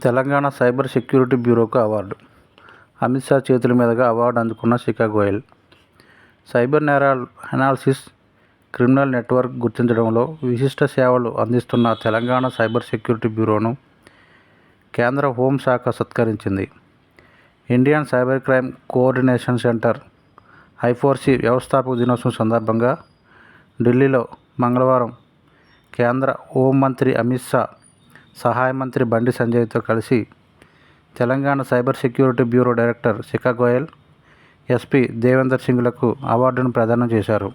Telangana cyber security బ్యూరోకు award. Amit Shah చేతుల మీదుగా అవార్డు అందుకున్న శిఖా గోయల్. సైబర్ నేరాల అనాలిసిస్, క్రిమినల్ నెట్వర్క్ గుర్తించడంలో విశిష్ట సేవలు అందిస్తున్న తెలంగాణ సైబర్ సెక్యూరిటీ బ్యూరోను కేంద్ర హోంశాఖ సత్కరించింది. Indian cyber crime coordination centre I4C వ్యవస్థాపక దినోత్సవం సందర్భంగా ఢిల్లీలో మంగళవారం కేంద్ర హోంమంత్రి అమిత్ షా, సహాయ మంత్రి బండి సంజయ్తో కలిసి Telangana cyber security bureau director Shikha Goyal, SP Devender సింగ్లకు అవార్డును ప్రదానం చేశారు.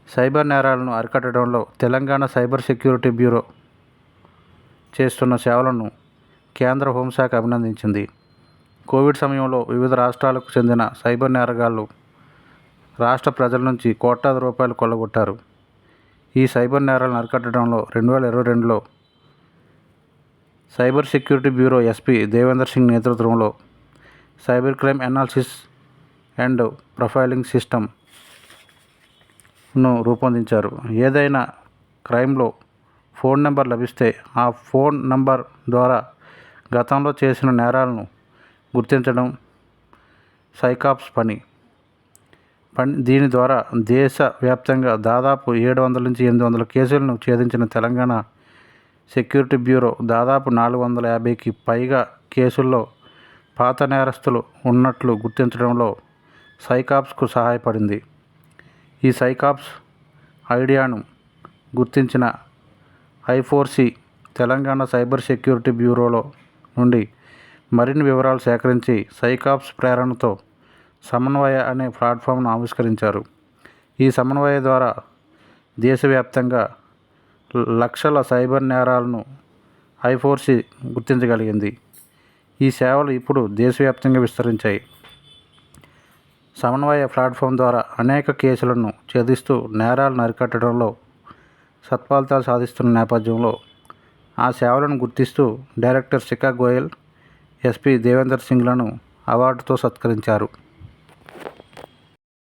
సైబర్ నేరాలను అరికట్టడంలో తెలంగాణ సైబర్ సెక్యూరిటీ బ్యూరో చేస్తున్న సేవలను కేంద్ర హోంశాఖ అభినందించింది. కోవిడ్ సమయంలో వివిధ రాష్ట్రాలకు చెందిన సైబర్ నేరగాళ్లు రాష్ట్ర ప్రజల నుంచి కోట్లాది రూపాయలు కొల్లగొట్టారు. ఈ సైబర్ నేరాలను అరికట్టడంలో 2022లో cyber security bureau SP Devender Singh నేతృత్వంలో cyber crime analysis and profiling సిస్టమ్ను రూపొందించారు. ఏదైనా క్రైమ్లో ఫోన్ నెంబర్ లభిస్తే ఆ ఫోన్ నంబర్ ద్వారా గతంలో చేసిన నేరాలను గుర్తించడం సైకాప్స్ పని. దీని ద్వారా దేశవ్యాప్తంగా దాదాపు 700 నుంచి 800 కేసులను ఛేదించిన తెలంగాణ సెక్యూరిటీ బ్యూరో దాదాపు 450కి పైగా కేసుల్లో పాత నేరస్తులు ఉన్నట్లు గుర్తించడంలో సైకాప్స్కు సహాయపడింది. ఈ సైకాప్స్ ఐడియాను గుర్తించిన I4C తెలంగాణ సైబర్ సెక్యూరిటీ బ్యూరోలో నుండి మరిన్ని వివరాలు సేకరించి సైకాప్స్ ప్రేరణతో సమన్వయ అనే ప్లాట్ఫామ్ను ఆవిష్కరించారు. ఈ సమన్వయ ద్వారా దేశవ్యాప్తంగా లక్షల సైబర్ నేరాలను I4C గుర్తించగలిగింది. ఈ సేవలు ఇప్పుడు దేశవ్యాప్తంగా విస్తరించాయి. సమన్వయ ప్లాట్ఫామ్ ద్వారా అనేక కేసులను ఛేదిస్తూ నేరాలను అరికట్టడంలో సత్ఫలితాలు సాధిస్తున్న నేపథ్యంలో ఆ సేవలను గుర్తిస్తూ డైరెక్టర్ శిఖా గోయల్, SP దేవేందర్ సింగ్లను అవార్డుతో సత్కరించారు.